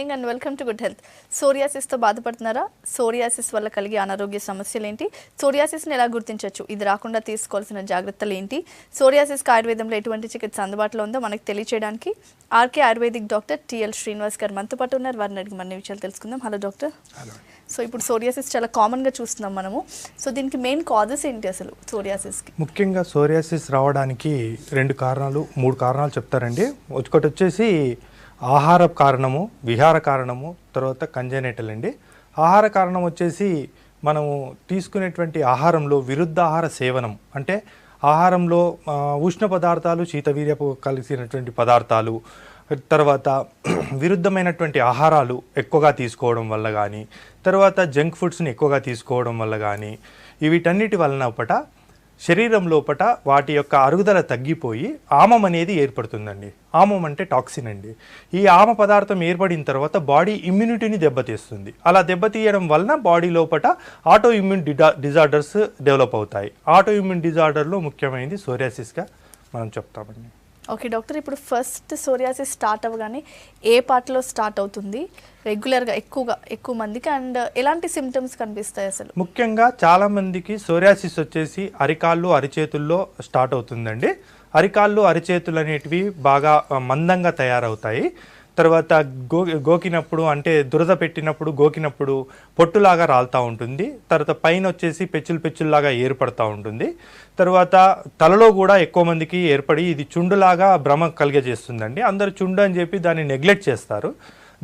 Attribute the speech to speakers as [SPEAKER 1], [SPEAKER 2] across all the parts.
[SPEAKER 1] Morning and welcome to good health. సోరియాసిస్తో బాధపడుతున్నారా? Psoriasis వల్ల కలిగే అనారోగ్య సమస్యలు ఏంటి? సోరియాసిస్ని ఎలా గుర్తించవచ్చు? ఇది రాకుండా తీసుకోవాల్సిన జాగ్రత్తలు ఏంటి? సోరియాసిస్కి ఆయుర్వేదంలో ఎటువంటి చికిత్స అందుబాటులో ఉందో మనకు తెలియచేయడానికి RK ayurvedic doctor TL Srinivas గారు మనతో పాటు ఉన్నారు. వారిని అడిగి మన విషయాలు తెలుసుకుందాం. Hello doctor. సో ఇప్పుడు సోరియాసిస్ చాలా కామన్గా చూస్తున్నాం మనము. సో దీనికి మెయిన్ కాజెస్ ఏంటి అసలు సోరియాసిస్కి?
[SPEAKER 2] ముఖ్యంగా సోరియాసిస్ రావడానికి 3 కారణాలు చెప్తారండి. ఒకటి వచ్చేసి ఆహార కారణము, విహార కారణము, తర్వాత కంజెనిటల్ అండి. ఆహార కారణం వచ్చేసి మనము తీసుకునేటువంటి ఆహారంలో విరుద్ధ ఆహార సేవనం, అంటే ఆహారంలో ఉష్ణ పదార్థాలు, శీతవీర్యపు కలిసినటువంటి పదార్థాలు, తర్వాత విరుద్ధమైనటువంటి ఆహారాలు ఎక్కువగా తీసుకోవడం వల్ల కానీ, తర్వాత జంక్ ఫుడ్స్ని ఎక్కువగా తీసుకోవడం వల్ల కానీ, వీటన్నిటి వలన ఒకట శరీరం లోపట వాటి యొక్క అరుగుదల తగ్గిపోయి ఆమం అనేది ఏర్పడుతుందండి. ఆమం అంటే టాక్సిన్ అండి. ఈ ఆమ పదార్థం ఏర్పడిన తర్వాత బాడీ ఇమ్యూనిటీని దెబ్బతీస్తుంది. అలా దెబ్బతీయడం వలన బాడీ లోపట ఆటో ఇమ్యూన్ డిజార్డర్స్ డెవలప్ అవుతాయి. ఆటో ఇమ్యూన్ డిజార్డర్లో ముఖ్యమైనది సోరియాసిస్గా మనం చెప్తామండి.
[SPEAKER 1] ఓకే డాక్టర్, ఇప్పుడు ఫస్ట్ సోరియాసిస్ స్టార్ట్ అవ్వగానే ఏ పార్ట్లో స్టార్ట్ అవుతుంది రెగ్యులర్గా ఎక్కువ మందికి, అండ్ ఎలాంటి సిమ్టమ్స్ కనిపిస్తాయి అసలు?
[SPEAKER 2] ముఖ్యంగా చాలామందికి సోరియాసిస్ వచ్చేసి అరికాళ్ళు, అరిచేతుల్లో స్టార్ట్ అవుతుందండి. అరికాళ్ళు, అరిచేతులు అనేటివి బాగా మందంగా తయారవుతాయి. తర్వాత గోకినప్పుడు, అంటే దురద పెట్టినప్పుడు, గోకినప్పుడు పొట్టులాగా రాలుతూ ఉంటుంది. తర్వాత పైన వచ్చేసి పెచ్చుల్లాగా ఏర్పడుతూ ఉంటుంది. తర్వాత తలలో కూడా ఎక్కువ మందికి ఏర్పడి ఇది చుండులాగా భ్రమ కలిగజేస్తుందండి. అందరూ చుండు అని చెప్పి దాన్ని నెగ్లెక్ట్ చేస్తారు.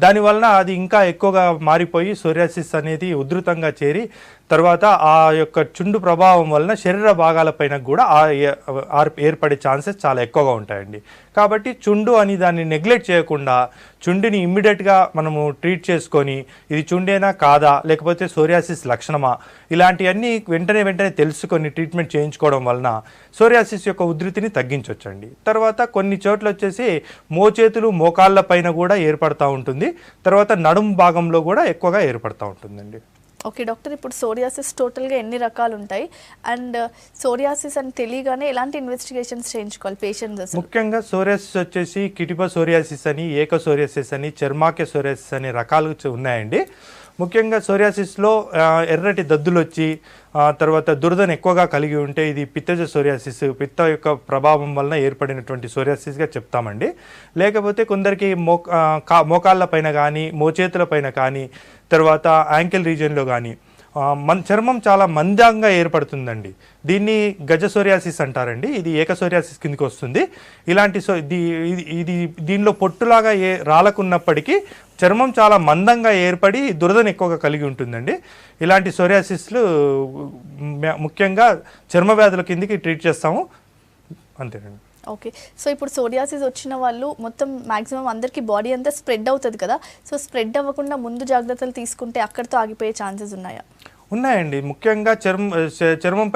[SPEAKER 2] దానివలన అది ఇంకా ఎక్కువగా మారిపోయి సోరియాసిస్ అనేది ఉధృతంగా చేరి తర్వాత ఆ యొక్క చుండు ప్రభావం వలన శరీర భాగాలపైన కూడా ఏర్పడే ఛాన్సెస్ చాలా ఎక్కువగా ఉంటాయండి. కాబట్టి చుండు అని దాన్ని నెగ్లెక్ట్ చేయకుండా చుండుని ఇమ్మీడియట్గా మనము ట్రీట్ చేసుకొని ఇది చుండేనా కాదా, లేకపోతే సోరియాసిస్ లక్షణమా, ఇలాంటివన్నీ వెంటనే తెలుసుకొని ట్రీట్మెంట్ చేయించుకోవడం వలన సోరియాసిస్ యొక్క ఉధృతిని తగ్గించవచ్చండి. తర్వాత కొన్ని చోట్ల వచ్చేసి మోచేతులు, మోకాళ్ళ పైన కూడా ఏర్పడుతూ ఉంటుంది. తర్వాత నడుము భాగంలో కూడా ఎక్కువగా ఏర్పడుతూ ఉంటుందండి.
[SPEAKER 1] ఓకే డాక్టర్, ఇప్పుడు సోరియాసిస్ టోటల్గా ఎన్ని రకాలు ఉంటాయి, అండ్ సోరియాసిస్ అని తెలియగానే ఎలాంటి ఇన్వెస్టిగేషన్స్ చేయించుకోవాలి పేషెంట్స్?
[SPEAKER 2] ముఖ్యంగా సోరియాసిస్ వచ్చేసి కిటిప సోరియాసిస్ అని, ఏక సోరియాసిస్ అని, చర్మాక్య సోరియాసిస్ అనే రకాలు ఉన్నాయండి. ముఖ్యంగా సోరియాసిస్లో ఎర్రటి దద్దులు వచ్చి తర్వాత దురదను ఎక్కువగా కలిగి ఉంటే ఇది పిత్తజ సోరియాసిస్, పిత్త యొక్క ప్రభావం వలన ఏర్పడినటువంటి సోరియాసిస్గా చెప్తామండి. లేకపోతే కొందరికి మోకాళ్ళ పైన కానీ, మోచేతుల పైన కానీ, తర్వాత యాంకిల్ రీజియన్లో కానీ చర్మం చాలా మందంగా ఏర్పడుతుందండి. దీన్ని గజ సోరియాసిస్ అంటారండి. ఇది ఏక సోరియాసిస్ కిందకి వస్తుంది. ఇలాంటి ఇది దీనిలో పొట్టులాగా రాలకున్నప్పటికీ చర్మం చాలా మందంగా ఏర్పడి దురదను ఎక్కువగా కలిగి ఉంటుందండి. ఇలాంటి సోరియాసిస్లు ముఖ్యంగా చర్మ వ్యాధుల కిందకి ట్రీట్ చేస్తాము, అంతేనండి.
[SPEAKER 1] ఓకే, సో ఇప్పుడు సోరియాసిస్ వచ్చిన వాళ్ళు మొత్తం మ్యాక్సిమం అందరికీ బాడీ అంతా స్ప్రెడ్ అవుతుంది కదా, సో స్ప్రెడ్ అవ్వకుండా ముందు జాగ్రత్తలు తీసుకుంటే అక్కడితో ఆగిపోయే ఛాన్సెస్ ఉన్నాయా?
[SPEAKER 2] ఉన్నాయండి. ముఖ్యంగా చర్మం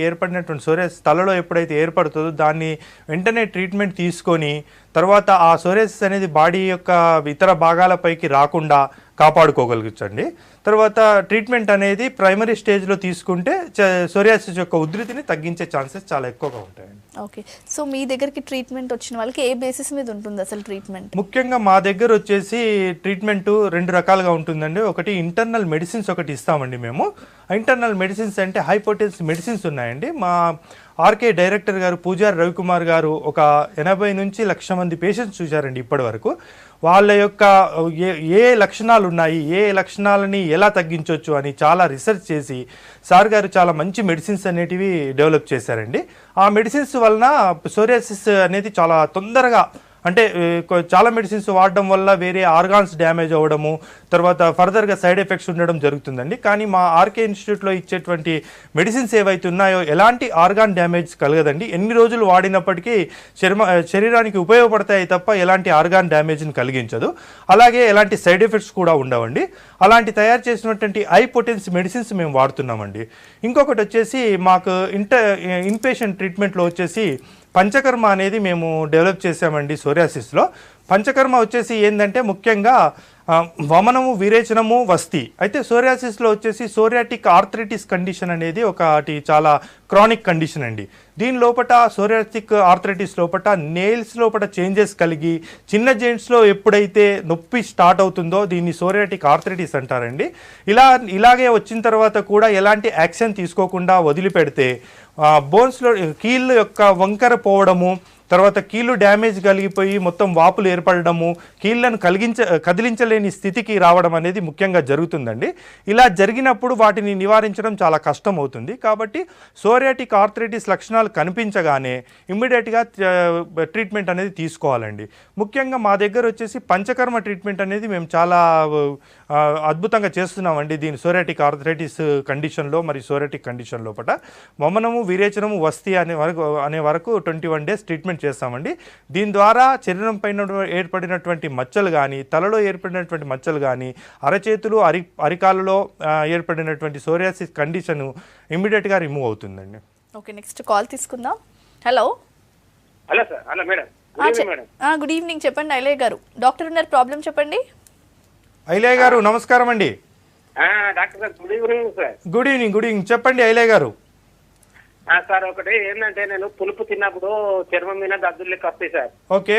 [SPEAKER 2] ఏర్పడినటువంటి సోరియాసిస్ తలలో ఎప్పుడైతే ఏర్పడుతుందో దాన్ని వెంటనే ట్రీట్మెంట్ తీసుకొని తర్వాత ఆ సోరియాసిస్ అనేది బాడీ యొక్క ఇతర భాగాలపైకి రాకుండా కాపాడుకోగలుగుతండి. తర్వాత ట్రీట్మెంట్ అనేది ప్రైమరీ స్టేజ్లో తీసుకుంటే సోరియాసిస్ యొక్క ఉధృతిని తగ్గించే ఛాన్సెస్ చాలా ఎక్కువగా ఉంటాయండి.
[SPEAKER 1] ఓకే, సో మీ దగ్గరికి ట్రీట్మెంట్ వచ్చిన వాళ్ళకి ఏ బేసిస్ మీద ఉంటుంది అసలు ట్రీట్మెంట్?
[SPEAKER 2] ముఖ్యంగా మా దగ్గర వచ్చేసి ట్రీట్మెంట్ 2 రకాలుగా ఉంటుందండి. ఒకటి ఇంటర్నల్ మెడిసిన్స్ ఒకటి ఇస్తామండి మేము. ఇంటర్నల్ మెడిసిన్స్ అంటే హై పొటెన్సీ మెడిసిన్స్ ఉన్నాయండి. మా ఆర్కే డైరెక్టర్ గారు పూజారి రవికుమార్ గారు ఒక 80 నుంచి 1,00,000 మంది పేషెంట్స్ చూశారండి ఇప్పటి వరకు. వాళ్ళ యొక్క ఏ లక్షణాలు ఉన్నాయి, ఏ లక్షణాలని ఎలా తగ్గించవచ్చు అని చాలా రీసెర్చ్ చేసి సార్ గారు చాలా మంచి మెడిసిన్స్ అనేటివి డెవలప్ చేశారండి. ఆ మెడిసిన్స్ వలన సోరియాసిస్ అనేది చాలా తొందరగా, అంటే చాలా మెడిసిన్స్ వాడడం వల్ల వేరే ఆర్గాన్స్ డ్యామేజ్ అవ్వడము, తర్వాత ఫర్దర్గా సైడ్ ఎఫెక్ట్స్ ఉండడం జరుగుతుందండి. కానీ మా ఆర్కే ఇన్స్టిట్యూట్లో ఇచ్చేటువంటి మెడిసిన్స్ ఏవైతే ఉన్నాయో ఎలాంటి ఆర్గాన్ డ్యామేజ్ కలగదండి. ఎన్ని రోజులు వాడినప్పటికీ శరీరానికి ఉపయోగపడతాయి తప్ప ఎలాంటి ఆర్గాన్ డ్యామేజ్ని కలిగించదు. అలాగే ఎలాంటి సైడ్ ఎఫెక్ట్స్ కూడా ఉండవండి. అలాంటి తయారు చేసినటువంటి హై పొటెన్సీ మెడిసిన్స్ మేము వాడుతున్నామండి. ఇంకొకటి వచ్చేసి మాకు ఇన్పేషెంట్ ట్రీట్మెంట్లో వచ్చేసి పంచకర్మ అనేది మేము డెవలప్ చేసామండి సోరియాసిస్లో. పంచకర్మ వచ్చేసి ఏంటంటే ముఖ్యంగా వమనము, విరేచనము, వస్తి. అయితే సోరియాసిస్లో వచ్చేసి సోరియాటిక్ ఆర్థరైటిస్ కండిషన్ అనేది ఒకటి చాలా క్రానిక్ కండిషన్ అండి. దీని లోపల సోరియాటిక్ ఆర్థరైటిస్ లోపల నెయిల్స్ లోపల చేంజెస్ కలిగి చిన్న జెయింట్స్లో ఎప్పుడైతే నొప్పి స్టార్ట్ అవుతుందో దీన్ని సోరియాటిక్ ఆర్థరైటిస్ అంటారండి. ఇలాగే వచ్చిన తర్వాత కూడా ఎలాంటి యాక్షన్ తీసుకోకుండా వదిలిపెడితే బోన్స్లో కీళ్ళ యొక్క వంకర పోవడము, తర్వాత కీళ్ళు డ్యామేజ్ కలిగిపోయి మొత్తం వాపులు ఏర్పడము, కీళ్ళను కదిలించలేని స్థితికి రావడం అనేది ముఖ్యంగా జరుగుతుందండి. ఇలా జరిగినప్పుడు వాటిని నివారించడం చాలా కష్టం అవుతుంది. కాబట్టి సోరియాటిక్ ఆర్థరైటిస్ లక్షణాలు కనిపించగానే ఇమ్మీడియట్గా ట్రీట్మెంట్ అనేది తీసుకోవాలండి. ముఖ్యంగా మా దగ్గర వచ్చేసి పంచకర్మ ట్రీట్మెంట్ అనేది మేము చాలా అద్భుతంగా చేస్తున్నామండి. దీని సోరియాటిక్ ఆర్థరైటిస్ కండిషన్లో మరి సోరియాటిక్ కండిషన్ లోపల వమనము, విరేచనము, వస్తి అనే వరకు 21 days ట్రీట్మెంట్ చేస్తామండి. దీని ద్వారా శరీరం పైన ఏర్పడినటువంటి మచ్చలు కానీ, తలలో ఏర్పడినటువంటి మచ్చలు కానీ, అరచేతులు, అరికాలలో ఏర్పడినటువంటి సోరియాసిస్ కండిషన్ ఇమ్మీడియట్గా రిమూవ్ అవుతుందండి.
[SPEAKER 1] ఓకే, నెక్స్ట్ కాల్ తీసుకుందాం. Hello
[SPEAKER 3] hello sir. Hello madam.
[SPEAKER 1] Good evening. చెప్పండి ఐలయ్య గారు, డాక్టర్ ఉన్నారు, ప్రాబ్లం చెప్పండి.
[SPEAKER 2] ఐలయ్య గారు నమస్కారం అండి.
[SPEAKER 3] Doctor sir good evening sir.
[SPEAKER 2] Good evening చెప్పండి ఐలయ్య గారు.
[SPEAKER 3] సార్ ఒకటి ఏంటంటే నేను పులుపు తిన్నప్పుడు చర్మం మీద దద్దులు లెక్క వస్తాయి సార్.
[SPEAKER 2] ఓకే.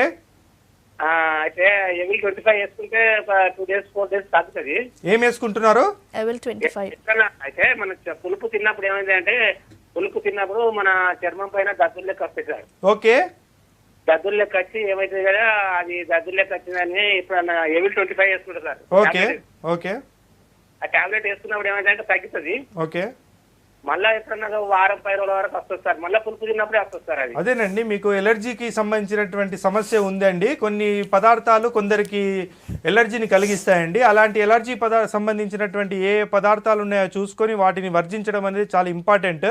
[SPEAKER 3] అయితే ఎవల్ 25 వేసుకుంటే 2 days 4 days తగ్గుతుంది.
[SPEAKER 2] ఏం వేసుకుంటున్నారు?
[SPEAKER 1] ఎవల్ 25.
[SPEAKER 3] అయితే మన పులుపు తిన్నప్పుడు ఏమైంది అంటే పులుపు తిన్నప్పుడు మన చర్మం పైన దద్దులు లెక్క వస్తాయి సార్.
[SPEAKER 2] ఓకే.
[SPEAKER 3] దద్దులు లెక్క వచ్చి ఏమైతుంది కదా, అది దద్దులు లెక్క వచ్చిందని ఇప్పుడు ఎవల్ 25 వేసుకుంటా సార్.
[SPEAKER 2] ఓకే. ఓకే.
[SPEAKER 3] ఆ టాబ్లెట్ వేసుకున్నప్పుడు ఏమైందంటే తగ్గుతుంది.
[SPEAKER 2] ఓకే.
[SPEAKER 3] మళ్ళీ ఎప్పుడన్నా వారం 10 రోజుల వరకు వస్తుంది సార్. మళ్ళీ పులుపు తిన్నప్పుడే వస్తుంది సార్. అది
[SPEAKER 2] అదేనండి, మీకు ఎలర్జీకి సంబంధించినటువంటి సమస్య ఉందండి. కొన్ని పదార్థాలు కొందరికి ఎలర్జీని కలిగిస్తాయండి. అలాంటి ఎలర్జీ సంబంధించినటువంటి ఏ పదార్థాలు ఉన్నాయో చూసుకొని వాటిని వర్జించడం అనేది చాలా ఇంపార్టెంట్.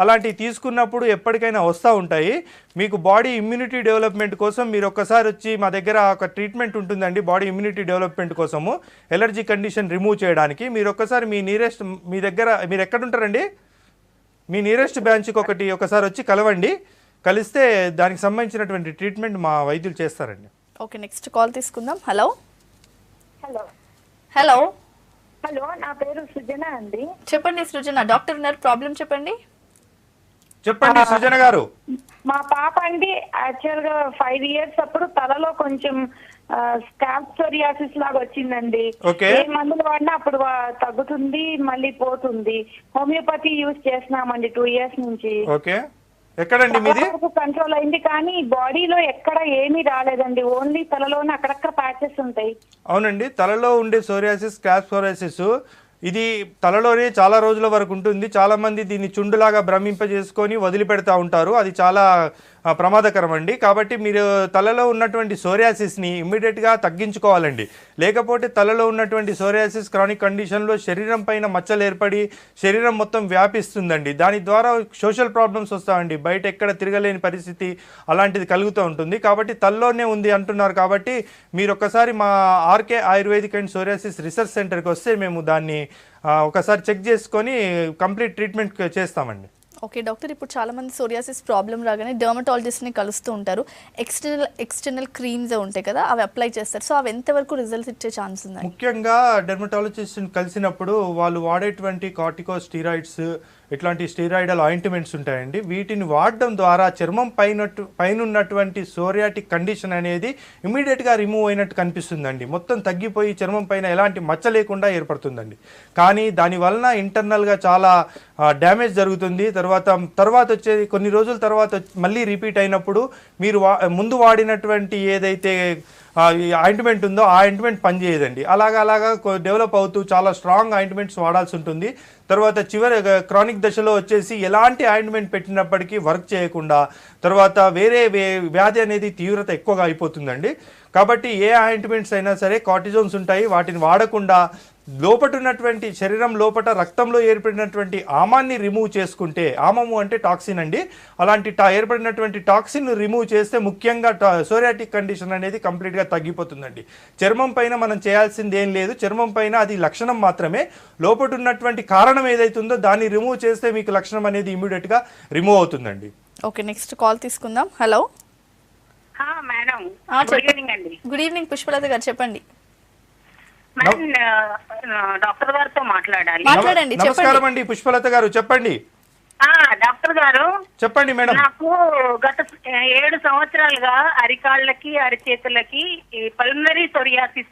[SPEAKER 2] అలాంటివి తీసుకున్నప్పుడు ఎప్పటికైనా వస్తూ ఉంటాయి. మీకు బాడీ ఇమ్యూనిటీ డెవలప్మెంట్ కోసం మీరు ఒక్కసారి వచ్చి మా దగ్గర ఒక ట్రీట్మెంట్ ఉంటుందండి. బాడీ ఇమ్యూనిటీ డెవలప్మెంట్ కోసము ఎలర్జీ కండిషన్ రిమూవ్ చేయడానికి మీరు ఒక్కసారి మీ దగ్గర మీరు ఎక్కడుంటారండి? మీ నియరెస్ట్ బ్రాంచ్కి ఒకసారి వచ్చి కలవండి. కలిస్తే దానికి సంబంధించినటువంటి ట్రీట్మెంట్ మా వైద్యులు చేస్తారండి.
[SPEAKER 1] ఓకే, నెక్స్ట్ కాల్ తీసుకుందాం. హలో
[SPEAKER 4] హలో
[SPEAKER 1] హలో
[SPEAKER 4] హలో నా పేరు సృజన అండి.
[SPEAKER 1] చెప్పండి సృజన, డాక్టర్ ఉన్నారు, ప్రాబ్లం చెప్పండి.
[SPEAKER 2] చెప్పండి సృజన గారు.
[SPEAKER 4] మా పాప అండి యాక్చువల్ గా 5 years అప్పుడు తలలో కొంచెం స్కాల్ప్ సోరియాసిస్ లాగా వచ్చిందండి. ఏ మందులు వాడినా అప్పుడు తగ్గుతుంది, మళ్ళీ పోతుంది. హోమియోపతి యూజ్ చేస్తున్నామండి 2 years నుంచి.
[SPEAKER 2] ఓకే. ఎక్కడండి మీది?
[SPEAKER 4] కంట్రోల్ అయింది కానీ బాడీలో ఎక్కడ ఏమీ రాలేదండి. ఓన్లీ తలలోనే అక్కడక్కడ ప్యాచెస్ ఉంటాయి.
[SPEAKER 2] అవునండి, తలలో ఉండే సోరియాసిస్, స్కాల్ప్ సోరియాసిస్ ఇది తలలోనే చాలా రోజుల వరకు ఉంటుంది. చాలామంది దీన్ని చుండులాగా భ్రమింపజేసుకొని వదిలిపెడతా ఉంటారు. అది చాలా ప్రమాదకరం అండి. కాబట్టి మీరు తలలో ఉన్నటువంటి సోరియాసిస్ని ఇమ్మీడియట్గా తగ్గించుకోవాలండి. లేకపోతే తలలో ఉన్నటువంటి సోరియాసిస్ క్రానిక్ కండిషన్లో శరీరం పైన మచ్చలు ఏర్పడి శరీరం మొత్తం వ్యాపిస్తుందండి. దాని ద్వారా సోషల్ ప్రాబ్లమ్స్ వస్తాయండి. బయట ఎక్కడ తిరగలేని పరిస్థితి అలాంటిది కలుగుతూ ఉంటుంది. కాబట్టి తలలోనే ఉంది అంటున్నారు కాబట్టి మీరు ఒక్కసారి మా RK ayurvedic and psoriasis research సెంటర్కి వస్తే మేము దాన్ని ఒకసారి చెక్ చేసుకొని కంప్లీట్ ట్రీట్మెంట్ చేస్తామండి.
[SPEAKER 1] ఓకే డాక్టర్, ఇప్పుడు చాలామంది సోరియాసిస్ ప్రాబ్లం రాగానే డర్మటాలజిస్ట్ని కలుస్తూ ఉంటారు. ఎక్స్టర్నల్ క్రీమ్స్ ఉంటాయి కదా, అవి అప్లై చేస్తారు. సో అవి ఎంతవరకు రిజల్ట్స్ ఇచ్చే ఛాన్స్ ఉన్నాయి?
[SPEAKER 2] ముఖ్యంగా డెర్మటాలజిస్ట్ని కలిసినప్పుడు వాళ్ళు వాడేటువంటి కార్టికోస్టీరాయిడ్స్, ఇట్లాంటి స్టీరాయిడల్ ఆయింట్మెంట్స్ ఉంటాయండి. వీటిని వాడడం ద్వారా చర్మం పైన ఉన్నటువంటి సోరియాటిక్ కండిషన్ అనేది ఇమీడియట్గా రిమూవ్ అయినట్టు కనిపిస్తుందండి. మొత్తం తగ్గిపోయి చర్మం పైన ఎలాంటి మచ్చ లేకుండా ఏర్పడుతుందండి. కానీ దానివలన ఇంటర్నల్గా చాలా డ్యామేజ్ జరుగుతుంది. తర్వాత వచ్చేది కొన్ని రోజుల తర్వాత మళ్ళీ రిపీట్ అయినప్పుడు మీరు ముందు వాడినటువంటి ఏదైతే ఆయింట్మెంట్ ఉందో ఆ ఆయింట్మెంట్ పనిచేయదండి. అలాగా డెవలప్ అవుతూ చాలా స్ట్రాంగ్ ఆయింట్మెంట్స్ వాడాల్సి ఉంటుంది. తర్వాత చివరి క్రానిక్ దశలో వచ్చేసి ఎలాంటి ఆయింట్మెంట్ పెట్టినప్పటికీ వర్క్ చేయకుండా తర్వాత వేరే వ్యాధి అనేది తీవ్రత ఎక్కువగా అయిపోతుందండి. కాబట్టి ఏ ఆయింట్మెంట్స్ అయినా సరే కార్టిజోన్స్ ఉంటాయి, వాటిని వాడకుండా లోపట ఉన్నటువంటి శరీరం లోపట రక్తంలో ఏర్పడినటువంటి ఆమాన్ని రిమూవ్ చేసుకుంటే, ఆమము అంటే టాక్సిన్ అండి, అలాంటి ఏర్పడినటువంటి టాక్సిన్ రిమూవ్ చేస్తే ముఖ్యంగా సోరియాటిక్ కండిషన్ అనేది కంప్లీట్గా తగ్గిపోతుందండి. చర్మం పైన మనం చేయాల్సింది ఏం లేదు, చర్మం పైన అది లక్షణం మాత్రమే. లోపట ఉన్నటువంటి కారణం ఏదైతుందో దాన్ని రిమూవ్ చేస్తే మీకు లక్షణం అనేది ఇమీడియట్గా రిమూవ్ అవుతుందండి.
[SPEAKER 1] ఓకే, నెక్స్ట్ కాల్ తీసుకుందాం. హలో
[SPEAKER 4] మేడం
[SPEAKER 1] ఆ,
[SPEAKER 4] గుడ్
[SPEAKER 1] చెప్పండి.
[SPEAKER 4] ఈవినింగ్ అండి.
[SPEAKER 1] గుడ్ ఈవినింగ్ పుష్పలత గారు, చెప్పండి.
[SPEAKER 4] మేడం డాక్టర్ గారితో మాట్లాడాలి.
[SPEAKER 1] మాట్లాడండి,
[SPEAKER 2] నమస్కారం
[SPEAKER 1] చెప్పండి.
[SPEAKER 2] అండి పుష్పలత గారు, చెప్పండి.
[SPEAKER 4] డాక్టర్ గారు,
[SPEAKER 2] చెప్పండి మేడం.
[SPEAKER 4] నాకు గత 7 సంవత్సరాలుగా అరికాళ్ళకి అరిచేతులకి ఈ పల్మనరీ సోరియాసిస్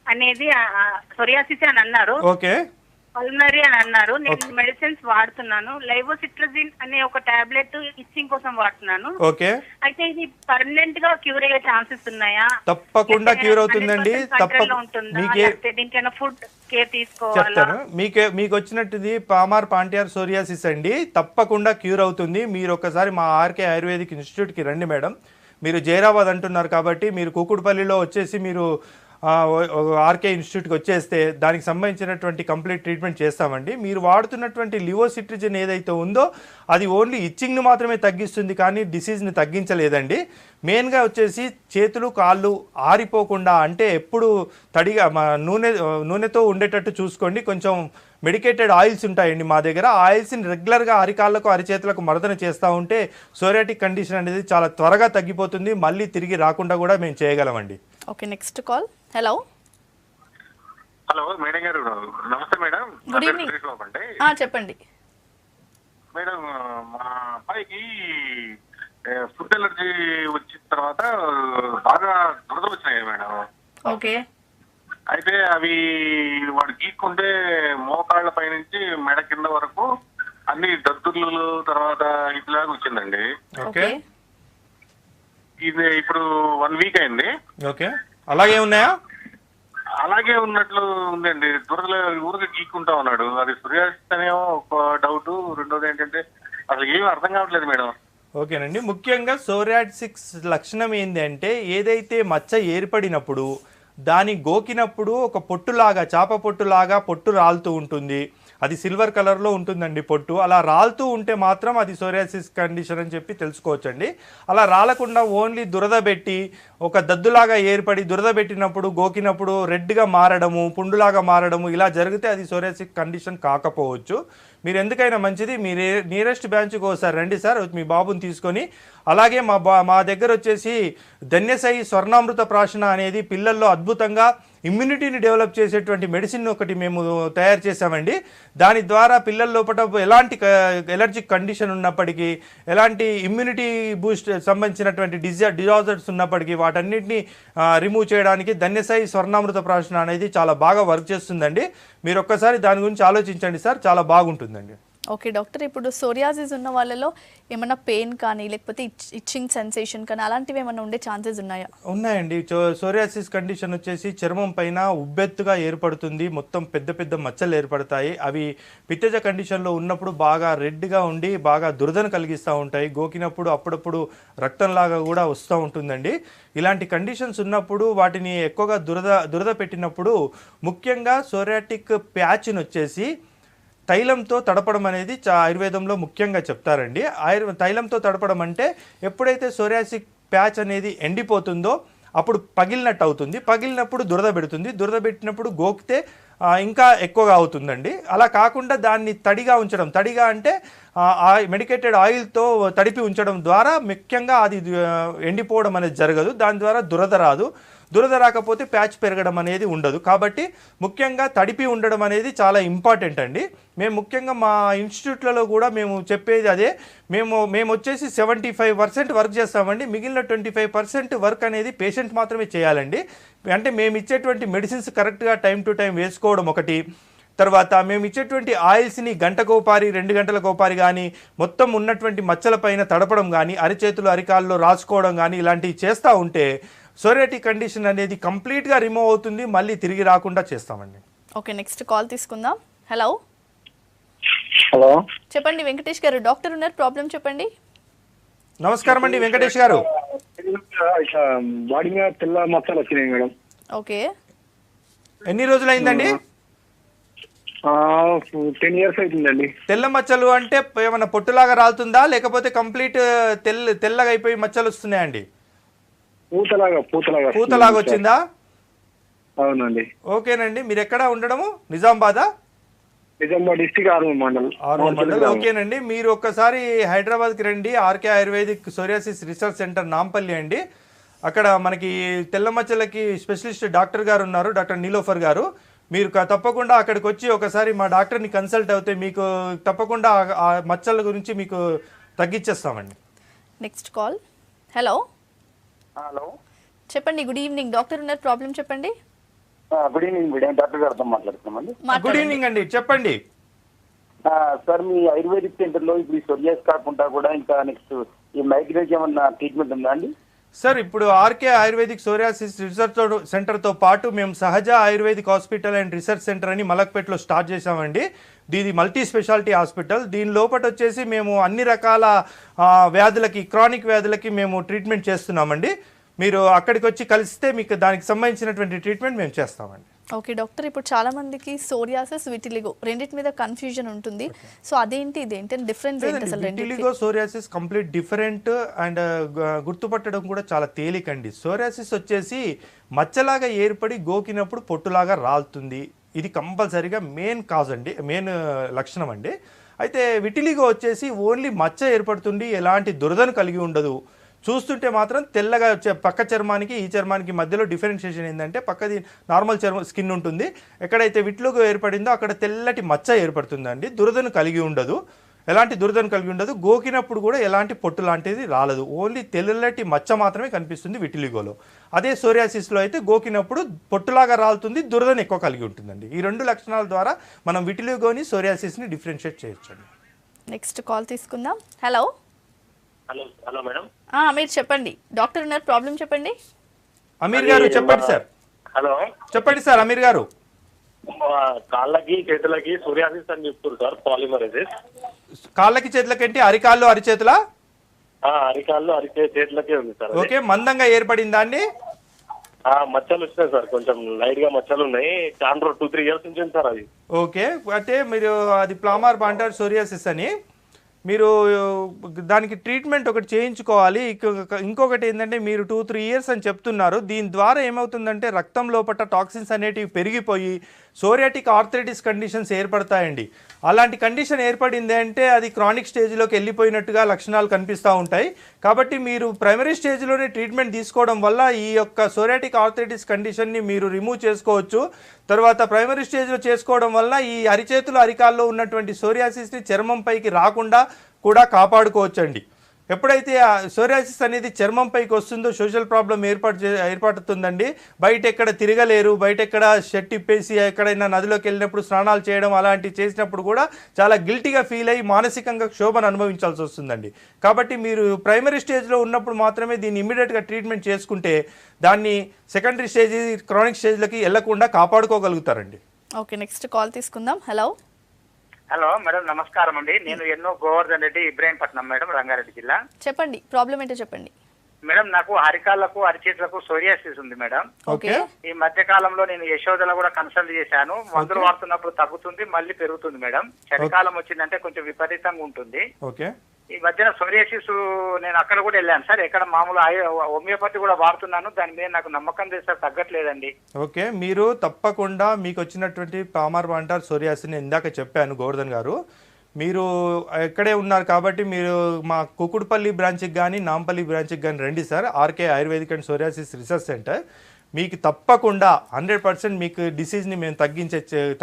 [SPEAKER 4] అనేది సోరియాసిస్ అని అన్నారు.
[SPEAKER 2] ఓకే
[SPEAKER 4] పల్మనరీ అని అన్నారు. నేను మెడిసిన్స్ వాడుతున్నాను. లైవోసిట్రజిన్ అనే ఒక టాబ్లెట్ ఇచ్చింగ్ కోసం వాడుతున్నాను.
[SPEAKER 2] ఓకే,
[SPEAKER 4] అయితే ఇది పర్మనెంట్ గా క్యూర్ అయ్యే ఛాన్సెస్ ఉన్నాయా?
[SPEAKER 2] తప్పకుండా క్యూర్ అవుతుందండి.
[SPEAKER 4] దీనికైనా ఫుడ్ కేర్ తీసుకోవాలా?
[SPEAKER 2] చెప్తాను. మీకు వచ్చినట్టుది పామార్ పాంటియార్ సోరియాసిస్ అండి, తప్పకుండా క్యూర్ అవుతుంది. మీరు ఒకసారి మా ఆర్కే ఆయుర్వేదిక్ ఇన్స్టిట్యూట్కి రండి మేడం. మీరు జైరాబాద్ అంటున్నారు కాబట్టి మీరు కూకుడుపల్లిలో వచ్చేసి మీరు ఆర్కే ఇన్స్టిట్యూట్కి వచ్చేస్తే దానికి సంబంధించినటువంటి కంప్లీట్ ట్రీట్మెంట్ చేస్తామండి. మీరు వాడుతున్నటువంటి లివోసిట్రిజిన్ ఏదైతే ఉందో అది ఓన్లీ ఇచ్చింగ్ని మాత్రమే తగ్గిస్తుంది, కానీ డిసీజ్ని తగ్గించలేదండి. మెయిన్గా వచ్చేసి చేతులు కాళ్ళు ఆరిపోకుండా, అంటే ఎప్పుడు తడిగా నూనెతో ఉండేటట్టు చూసుకోండి. కొంచెం మెడికేటెడ్ ఆయిల్స్ ఉంటాయండి మా దగ్గర. ఆయిల్స్ని రెగ్యులర్గా అరికాళ్ళకు అరిచేతులకు మర్దన చేస్తూ ఉంటే సోరియాటిక్ కండిషన్ అనేది చాలా త్వరగా తగ్గిపోతుంది. మళ్ళీ తిరిగి రాకుండా కూడా మేము చేయగలమండి.
[SPEAKER 1] Okay, next call. Hello
[SPEAKER 5] hello madam గారు, నమస్తే మేడం.
[SPEAKER 1] Good evening. చెప్పండి
[SPEAKER 5] మేడం, మా అబ్బాయికి ఫుడ్ ఎలర్జీ వచ్చిన తర్వాత బాగా దురదలు వచ్చినాయి మేడం.
[SPEAKER 1] ఓకే,
[SPEAKER 5] అయితే అవి వాడు గీక్కుంటే మోకాళ్ళ పైనుంచి మెడ కింద వరకు అన్ని దద్దుర్లు తర్వాత ఇట్లాగా వచ్చిందండి.
[SPEAKER 2] ఓకే,
[SPEAKER 5] ఇది ఇప్పుడు 1 వీక్ అయింది.
[SPEAKER 2] ఓకే, అలాగే ఉన్నాయా?
[SPEAKER 5] అలాగే ఉన్నట్లు ఉందండి. దురదలు ఊరికి గీక్కుంటా ఉన్నాడు. అది సోరియాసిస్ అనేమో ఒక డౌట్, రెండోది ఏంటంటే అసలు ఏమీ అర్థం కావట్లేదు మేడం.
[SPEAKER 2] ఓకేనండి, ముఖ్యంగా సోరియాసిస్ లక్షణం ఏంటి అంటే ఏదైతే మచ్చ ఏర్పడినప్పుడు దాన్ని గోకినప్పుడు ఒక పొట్టులాగా, చేప పొట్టులాగా పొట్టు రాలుతూ ఉంటుంది. అది సిల్వర్ కలర్లో ఉంటుందండి పొట్టు. అలా రాలుతూ ఉంటే మాత్రం అది సోరియాసిస్ కండిషన్ అని చెప్పి తెలుసుకోవచ్చండి. అలా రాలకుండా ఓన్లీ దురద పెట్టి ఒక దద్దులాగా ఏర్పడి దురద పెట్టినప్పుడు గోకినప్పుడు రెడ్గా మారడము, పుండులాగా మారడము ఇలా జరిగితే అది సోరియాసిస్ కండిషన్ కాకపోవచ్చు. మీరు ఎందుకైనా మంచిది మీరు నియరెస్ట్ బ్రాంచ్కి ఒకసారి రండి సార్, మీ బాబుని తీసుకొని. అలాగే మా దగ్గర వచ్చేసి ధన్యసాయి స్వర్ణామృత ప్రాశన అనేది పిల్లల్లో అద్భుతంగా ఇమ్యూనిటీని డెవలప్ చేసేటువంటి మెడిసిన్ ఒకటి మేము తయారు చేసామండి. దాని ద్వారా పిల్లల లోపల ఎలాంటి ఎలర్జిక్ కండిషన్ ఉన్నప్పటికీ, ఎలాంటి ఇమ్యూనిటీ బూస్ట్ సంబంధించినటువంటి డిజార్డర్స్ ఉన్నప్పటికీ వాటన్నిటిని రిమూవ్ చేయడానికి ధన్యసాయి స్వర్ణామృత ప్రాశన అనేది చాలా బాగా వర్క్ చేస్తుందండి. మీరు ఒక్కసారి దాని గురించి ఆలోచించండి సార్, చాలా బాగుంటుందండి.
[SPEAKER 1] ఓకే డాక్టర్, ఇప్పుడు సోరియాసిస్ ఉన్న వాళ్ళలో ఏమైనా పెయిన్ కానీ లేకపోతే ఇచ్చింగ్ సెన్సేషన్ కానీ అలాంటివి ఏమైనా ఉండే ఛాన్సెస్ ఉన్నాయా?
[SPEAKER 2] ఉన్నాయండి. సోరియాసిస్ కండిషన్ వచ్చేసి చర్మం పైన ఉబ్బెత్తుగా ఏర్పడుతుంది. మొత్తం పెద్ద పెద్ద మచ్చలు ఏర్పడతాయి. అవి పిత్తజ కండిషన్లో ఉన్నప్పుడు బాగా రెడ్గా ఉండి బాగా దురదను కలిగిస్తూ ఉంటాయి. గోకినప్పుడు అప్పుడప్పుడు రక్తంలాగా కూడా వస్తూ ఉంటుందండి. ఇలాంటి కండిషన్స్ ఉన్నప్పుడు వాటిని ఎక్కువగా దురద పెట్టినప్పుడు ముఖ్యంగా సోరియాటిక్ ప్యాచ్ని వచ్చేసి తైలంతో తడపడం అనేది ఆయుర్వేదంలో ముఖ్యంగా చెప్తారండి. తైలంతో తడపడం అంటే ఎప్పుడైతే సోరియాసిక్ ప్యాచ్ అనేది ఎండిపోతుందో అప్పుడు పగిలినట్టు అవుతుంది. పగిలినప్పుడు దురద పెడుతుంది. దురద పెట్టినప్పుడు గోకితే ఇంకా ఎక్కువగా అవుతుందండి. అలా కాకుండా దాన్ని తడిగా ఉంచడం, తడిగా అంటే మెడికేటెడ్ ఆయిల్తో తడిపి ఉంచడం ద్వారా ముఖ్యంగా అది ఎండిపోవడం అనేది జరగదు. దాని ద్వారా దురద రాదు. దురద రాకపోతే ప్యాచ్ పెరగడం అనేది ఉండదు. కాబట్టి ముఖ్యంగా తడిపి ఉండడం అనేది చాలా ఇంపార్టెంట్ అండి. మేము ముఖ్యంగా మా ఇన్స్టిట్యూట్లలో కూడా మేము చెప్పేది అదే. మేము వచ్చేసి 75% వర్క్ చేస్తామండి. మిగిలిన 25% వర్క్ అనేది పేషెంట్ మాత్రమే చేయాలండి. అంటే మేము ఇచ్చేటువంటి మెడిసిన్స్ కరెక్ట్గా టైం టు టైం వేసుకోవడం ఒకటి, తర్వాత మేము ఇచ్చేటువంటి ఆయిల్స్ని గంటకోపారి 2 గంటలకోపారి కానీ మొత్తం ఉన్నటువంటి మచ్చల పైన తడపడం కానీ అరిచేతులు అరికాల్లో రాసుకోవడం కానీ ఇలాంటివి చేస్తూ ఉంటే సోరియాటిక్ కండిషన్ అనేది కంప్లీట్గా రిమూవ్ అవుతుంది. మళ్ళీ తిరిగి రాకుండా చేస్తామండి.
[SPEAKER 1] ఓకే, నెక్స్ట్ కాల్ తీసుకుందాం. హలో
[SPEAKER 6] హలో,
[SPEAKER 1] చెప్పండి వెంకటేష్ గారు, డాక్టర్ ఉన్నారు, ప్రాబ్లం చెప్పండి.
[SPEAKER 2] నమస్కారం అండి వెంకటేష్ గారు.
[SPEAKER 6] బాడీ మీద తెల్ల మచ్చలు వచ్చినాయి మేడం.
[SPEAKER 1] ఓకే,
[SPEAKER 2] ఎన్ని రోజులు అయిందండి?
[SPEAKER 6] 10 years అవుతుందండి.
[SPEAKER 2] తెల్ల మచ్చలు అంటే ఏమన్నా పొట్టులాగా రాలుతుందా లేకపోతే కంప్లీట్ తెల్లగా అయిపోయి మచ్చలు వస్తున్నాయండి? పూతలాగా వచ్చిందా?
[SPEAKER 6] అవునండి.
[SPEAKER 2] ఓకేనండి, మీరు ఎక్కడ ఉండడము? నిజామాబాదా?
[SPEAKER 6] నిజామాబాద్ డిస్టిక్ ఆర్మూర్ మండల్.
[SPEAKER 2] ఓకేనండి, మీరు ఒక్కసారి హైదరాబాద్కి రండి. RK ayurvedic psoriasis research centre Nampally అండి. అక్కడ మనకి తెల్ల మచ్చలకి స్పెషలిస్ట్ డాక్టర్ గారు ఉన్నారు, డాక్టర్ నీలోఫర్ గారు. మీరు తప్పకుండా అక్కడికి వచ్చి ఒకసారి మా డాక్టర్ని కన్సల్ట్ అవుతే మీకు తప్పకుండా ఆ మచ్చల గురించి మీకు తగ్గించేస్తామండి.
[SPEAKER 1] Next call. హలో
[SPEAKER 7] హలో,
[SPEAKER 1] చెప్పండి. గుడ్ ఈవినింగ్, డాక్టర్ ఉన్నారు, ప్రాబ్లం చెప్పండి.
[SPEAKER 7] గుడ్ ఈవినింగ్ మేడం, డాక్టర్ గారితో మాట్లాడుతున్నామండి.
[SPEAKER 2] గుడ్ ఈవినింగ్ అండి, చెప్పండి.
[SPEAKER 7] సార్, మీ ఆయుర్వేదిక్ సెంటర్ లో ఇప్పుడు ఈ సోరియాసిస్ కాకుండా కూడా ఇంకా నెక్స్ట్ ఈ మైగ్రేన్ ఏమన్నా ట్రీట్మెంట్ ఉందా అండి?
[SPEAKER 2] సార్, ఇప్పుడు ఆర్కే ఆయుర్వేదిక్ సోరియాసిస్ రీసెర్చ్ సెంటర్తో పాటు మేము సహజ ayurvedic hospital and research centre అని మలక్పేటలో స్టార్ట్ చేసామండి. ఇది మల్టీ స్పెషాలిటీ హాస్పిటల్. దీని లోపల వచ్చేసి మేము అన్ని రకాల వ్యాధులకి, క్రానిక్ వ్యాధులకి మేము ట్రీట్మెంట్ చేస్తున్నామండి. మీరు అక్కడికి వచ్చి కలిస్తే మీకు దానికి సంబంధించినటువంటి ట్రీట్మెంట్ మేము చేస్తామండి.
[SPEAKER 1] ఓకే డాక్టర్, ఇప్పుడు చాలా మందికి సోరియాసిస్, విటిలిగో రెండింటి మీద కన్ఫ్యూజన్ ఉంటుంది. సో అదేంటి ఇదేంటి డిఫరెన్స్ ఏంటి అసలు?
[SPEAKER 2] Vitiligo psoriasis complete different and గుర్తుపట్టడం కూడా చాలా తేలికండి. సోరియాసిస్ వచ్చేసి మచ్చలాగా ఏర్పడి గోకినప్పుడు పొట్టులాగా రాలుతుంది. ఇది కంపల్సరీగా మెయిన్ కాజ్ అండి, మెయిన్ లక్షణం అండి. అయితే విటిలిగో వచ్చేసి ఓన్లీ మచ్చ ఏర్పడుతుంది, ఎలాంటి దురదను కలిగి ఉండదు. చూస్తుంటే మాత్రం తెల్లగా పక్క చర్మానికి ఈ చర్మానికి మధ్యలో డిఫరెన్షియేషన్ ఏంటంటే పక్కది నార్మల్ స్కిన్ ఉంటుంది, ఎక్కడైతే విట్లుగా ఏర్పడిందో అక్కడ తెల్లటి మచ్చ ఏర్పడుతుందండి. దురదను కలిగి ఉండదు, ఎలాంటి దురదను కలిగి ఉండదు. గోకినప్పుడు కూడా ఎలాంటి పొట్టు లాంటిది రాలదు, ఓన్లీ తెల్లటి మచ్చ మాత్రమే కనిపిస్తుంది విటిలిగోలో. అదే సోరియాసిస్లో అయితే గోకినప్పుడు పొట్టులాగా రాలుతుంది, దురదను ఎక్కువ కలిగి ఉంటుందండి. ఈ రెండు లక్షణాల ద్వారా మనం విటిలిగోని సోరియాసిస్ని డిఫరెన్షియేట్ చేయొచ్చండి.
[SPEAKER 1] నెక్స్ట్ కాల్ తీసుకుందాం. Hello
[SPEAKER 3] hello hello madam.
[SPEAKER 1] మీరు చెప్పండి, డాక్టర్ ఉన్నారు, ప్రాబ్లం చెప్పండి.
[SPEAKER 2] అమీర్ గారు చెప్పండి సార్.
[SPEAKER 3] హలో,
[SPEAKER 2] చెప్పండి సార్ అమీర్ గారు.
[SPEAKER 3] కాళ్ళకి చేతులకి సోరియాసిస్ అని చెప్తారు సార్, పాలిమరైసిస్.
[SPEAKER 2] కాళ్ళకి చేతులకి ఏంటి? అరికాళ్ళు అరిచేతుల?
[SPEAKER 3] అరికాళ్ళు చేతులకే ఉంది సార్.
[SPEAKER 2] ఓకే, మందంగా ఏర్పడిందా అండి?
[SPEAKER 3] మచ్చలు వచ్చినాయి సార్, కొంచెం లైట్ గా మచ్చలు ఉన్నాయి. 2-3 years నుంచి ఉంది సార్ అది.
[SPEAKER 2] ఓకే, అంటే మీరు అది ప్లామార్ బాంటార్ సోరియాసిస్ అని మీరు దానికి ట్రీట్మెంట్ ఒకటి చేయించుకోవాలి. ఇంకొకటి ఏంటంటే మీరు 2-3 years అని చెప్తున్నారు. దీని ద్వారా ఏమవుతుందంటే రక్తం లోపల టాక్సిన్స్ అనేటివి పెరిగిపోయి సోరియాటిక్ ఆర్థరైటిస్ కండిషన్స్ ఏర్పడతాయండి. అలాంటి కండిషన్ ఏర్పడింది అంటే అది క్రానిక్ స్టేజ్లోకి వెళ్ళిపోయినట్టుగా లక్షణాలు కనిపిస్తూ ఉంటాయి. కాబట్టి మీరు ప్రైమరీ స్టేజ్లోనే ట్రీట్మెంట్ తీసుకోవడం వల్ల ఈ యొక్క సోరియాటిక్ ఆర్థరైటిస్ కండిషన్ని మీరు రిమూవ్ చేసుకోవచ్చు. తర్వాత ప్రైమరీ స్టేజ్లో చేసుకోవడం వల్ల ఈ అరిచేతులు అరికాల్లో ఉన్నటువంటి సోరియాసిస్ని చర్మంపైకి రాకుండా కూడా కాపాడుకోవచ్చండి. ఎప్పుడైతే ఆ సోరియాసిస్ అనేది చర్మంపైకి వస్తుందో సోషల్ ప్రాబ్లం ఏర్పడుతుందండి. బయట ఎక్కడ తిరగలేరు, బయట ఎక్కడ షర్ట్ ఇప్పేసి ఎక్కడైనా నదిలోకి వెళ్ళినప్పుడు స్నానాలు చేయడం అలాంటివి చేసినప్పుడు కూడా చాలా గిల్టీగా ఫీల్ అయ్యి మానసికంగా క్షోభను అనుభవించాల్సి వస్తుందండి. కాబట్టి మీరు ప్రైమరీ స్టేజ్లో ఉన్నప్పుడు మాత్రమే దీన్ని ఇమీడియట్గా ట్రీట్మెంట్ చేసుకుంటే దాన్ని సెకండరీ స్టేజ్, క్రానిక్ స్టేజ్లకి వెళ్లకుండా కాపాడుకోగలుగుతారండి.
[SPEAKER 1] ఓకే, నెక్స్ట్ కాల్ తీసుకుందాం. హలో
[SPEAKER 8] హలో మేడం, నమస్కారం అండి. నేను గోవర్ధన్ రెడ్డి, ఇబ్రాహీంపట్నం మేడం, రంగారెడ్డి జిల్లా.
[SPEAKER 1] చెప్పండి, ప్రాబ్లం ఏంటో చెప్పండి.
[SPEAKER 8] మేడం, నాకు అరికాళ్ళకు అరిచేతులకు సోరియాసిస్ ఉంది మేడం.
[SPEAKER 2] ఓకే,
[SPEAKER 8] ఈ మధ్య కాలంలో నేను యశోదలో కూడా కన్సల్ట్ చేశాను. మందులు వాడుతున్నప్పుడు తగ్గుతుంది, మళ్ళీ పెరుగుతుంది మేడం. చలికాలం వచ్చిందంటే కొంచెం విపరీతంగా ఉంటుంది.
[SPEAKER 2] ఓకే,
[SPEAKER 8] ఈ మధ్యన సోరియాసిస్ నేను అక్కడ కూడా వెళ్ళాను సార్. ఎక్కడ మామూలు హోమియోపతి కూడా వాడుతున్నాను, దాని మీద నాకు నమ్మకం లేదు సార్, తగ్గట్లేదండి.
[SPEAKER 2] ఓకే, మీరు తప్పకుండా మీకు వచ్చినటువంటి ప్లామార్ బాంటార్ సోరియాసిస్ ఇందాక చెప్పాను గోవర్ధన్ గారు, మీరు ఎక్కడే ఉన్నారు కాబట్టి మీరు మా కుకుడుపల్లి బ్రాంచ్కి కానీ నాంపల్లి బ్రాంచ్కి కానీ రండి sir. RK ayurvedic and psoriasis research centre. మీకు తప్పకుండా 100% మీకు డిసీజ్ని మేము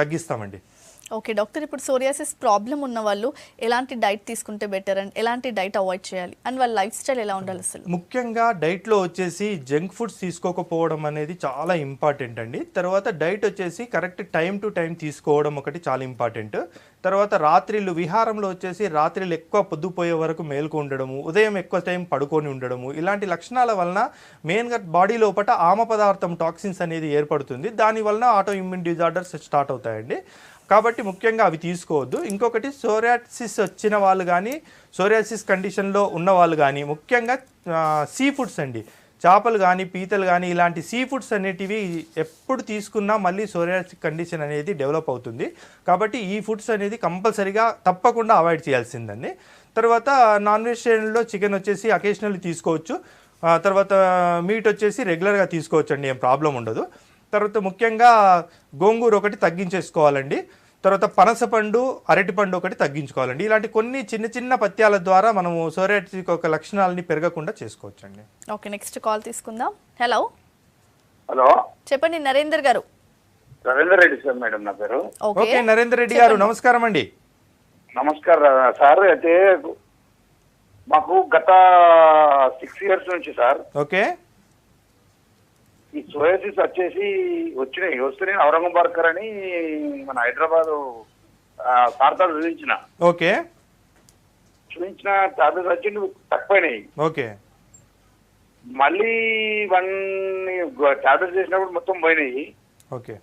[SPEAKER 2] తగ్గిస్తామండి.
[SPEAKER 1] ఓకే డాక్టర్, ఇప్పుడు సోరియాసిస్ ప్రాబ్లం ఉన్న వాళ్ళు ఎలాంటి డైట్ తీసుకుంటే బెటర్ అండ్ ఎలాంటి డైట్ అవాయిడ్ చేయాలి అండ్ వాళ్ళ లైఫ్ స్టైల్ ఎలా ఉండాలి అసలు?
[SPEAKER 2] ముఖ్యంగా డైట్లో వచ్చేసి జంక్ ఫుడ్స్ తీసుకోకపోవడం అనేది చాలా ఇంపార్టెంట్ అండి. తర్వాత డైట్ వచ్చేసి కరెక్ట్ టైం టు టైం తీసుకోవడం ఒకటి చాలా ఇంపార్టెంట్. తర్వాత రాత్రిళ్ళు విహారంలో వచ్చేసి రాత్రిళ్ళు ఎక్కువ పొద్దుపోయే వరకు మేలుకు ఉండడము, ఉదయం ఎక్కువ టైం పడుకొని ఉండడము, ఇలాంటి లక్షణాల వలన మెయిన్గా బాడీ లోపల ఆమ పదార్థం టాక్సిన్స్ అనేది ఏర్పడుతుంది. దాని వలన ఆటో ఇమ్యూన్ డిజార్డర్స్ స్టార్ట్ అవుతాయండి. కాబట్టి ముఖ్యంగా అవి తీసుకోవద్దు. ఇంకొకటి సోరియాసిస్ వచ్చిన వాళ్ళు కానీ సోరియాసిస్ కండిషన్లో ఉన్న వాళ్ళు కానీ ముఖ్యంగా సీ ఫుడ్స్ అండి, చేపలు కానీ పీతలు కానీ ఇలాంటి సీ ఫుడ్స్ అనేటివి ఎప్పుడు తీసుకున్నా మళ్ళీ సోరియాసిస్ కండిషన్ అనేది డెవలప్ అవుతుంది. కాబట్టి ఈ ఫుడ్స్ అనేది కంపల్సరీగా తప్పకుండా అవాయిడ్ చేయాల్సిందండి. తర్వాత నాన్ వెజిటేరియన్లో చికెన్ వచ్చేసి అకేషనల్లీ తీసుకోవచ్చు. తర్వాత మీట్ వచ్చేసి రెగ్యులర్గా తీసుకోవచ్చు అండి, ఏం ప్రాబ్లం ఉండదు. తర్వాత ముఖ్యంగా గోంగూర ఒకటి తగ్గించేసుకోవాలండి. తర్వాత పనసపండు, అరటిపండు ఒకటి తగ్గించుకోవాలండి. ఇలాంటి కొన్ని చిన్న చిన్న పథ్యాల ద్వారా మనము సోరియాసిస్ యొక్క లక్షణాలని పెరగకుండా చేసుకోవచ్చండి.
[SPEAKER 1] ఓకే, నెక్స్ట్ కాల్ తీసుకుందాం. హలో
[SPEAKER 7] హలో,
[SPEAKER 1] చెప్పండి నరేందర్ గారు.
[SPEAKER 7] రవీందర్ రెడ్డి సార్ మేడం నా పేరు.
[SPEAKER 2] ఓకే నరేందర్ రెడ్డి గారు నమస్కారం అండి.
[SPEAKER 7] నమస్కారం సార్. అయితే మాకు గత 6 years నుంచి సార్
[SPEAKER 2] ఓకే
[SPEAKER 7] ఈ సోయాసిస్ వస్తున్నాయి. ఔరంగాబాద్ అని మన హైదరాబాద్ సార్తాలు
[SPEAKER 2] ఓకే
[SPEAKER 7] చూపించిన టాబ్లెట్స్ వచ్చి తక్కువైనాయి.
[SPEAKER 2] ఓకే
[SPEAKER 7] మళ్ళీ 1 టాబ్లెట్స్ చేసినప్పుడు మొత్తం పోయినాయి.
[SPEAKER 2] ఓకే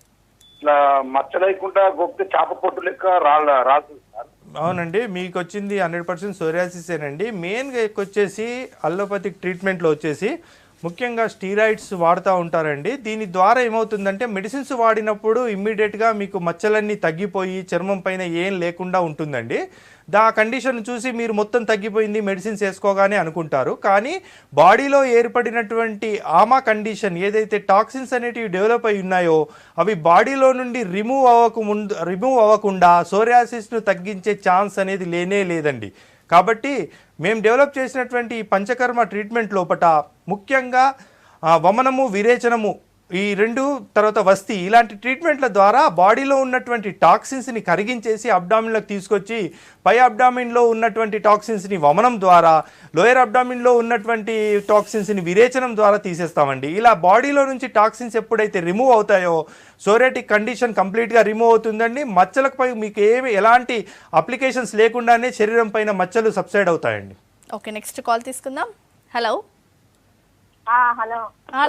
[SPEAKER 7] ఇట్లా మచ్చలేకుండా గొప్ప చేప పొట్టు లెక్క రాదు సార్.
[SPEAKER 2] అవునండి, మీకు వచ్చింది 100% సోరియాసిసేనండి. మెయిన్గా వచ్చేసి అల్లోపతిక్ ట్రీట్మెంట్లో వచ్చేసి ముఖ్యంగా స్టీరాయిడ్స్ వాడుతూ ఉంటారండి. దీని ద్వారా ఏమవుతుందంటే మెడిసిన్స్ వాడినప్పుడు ఇమ్మీడియట్గా మీకు మచ్చలన్నీ తగ్గిపోయి చర్మం పైన ఏం లేకుండా ఉంటుందండి. కండిషన్ చూసి మీరు మొత్తం తగ్గిపోయింది మెడిసిన్స్ వేసుకోగానే అనుకుంటారు. కానీ బాడీలో ఏర్పడినటువంటి ఆమా కండిషన్ ఏదైతే టాక్సిన్స్ అనేటివి డెవలప్ అయి ఉన్నాయో అవి బాడీలో నుండి రిమూవ్ అవ్వకుండా సోరియాసిస్ను తగ్గించే ఛాన్స్ అనేది లేనే లేదండి. కాబట్టి మేము డెవలప్ చేసినటువంటి పంచకర్మ ట్రీట్మెంట్ లోపల ముఖ్యంగా వమనము, విరేచనము ఈ 2 తర్వాత వస్తి ఇలాంటి ట్రీట్మెంట్ల ద్వారా బాడీలో ఉన్నటువంటి టాక్సిన్స్ని కరిగించేసి అబ్డామిన్లోకి తీసుకొచ్చి పై అబ్డామిన్లో ఉన్నటువంటి టాక్సిన్స్ని వమనం ద్వారా, లోయర్ అబ్డామిన్లో ఉన్నటువంటి టాక్సిన్స్ని విరేచనం ద్వారా తీసేస్తామండి. ఇలా బాడీలో నుంచి టాక్సిన్స్ ఎప్పుడైతే రిమూవ్ అవుతాయో సోరియాటిక్ కండిషన్ కంప్లీట్గా రిమూవ్ అవుతుందండి. మచ్చలపై మీకు ఎలాంటి అప్లికేషన్స్ లేకుండానే శరీరం పైన మచ్చలు సబ్సైడ్ అవుతాయండి.
[SPEAKER 1] ఓకే, నెక్స్ట్ కాల్ తీసుకుందాం. హలో
[SPEAKER 9] హలో,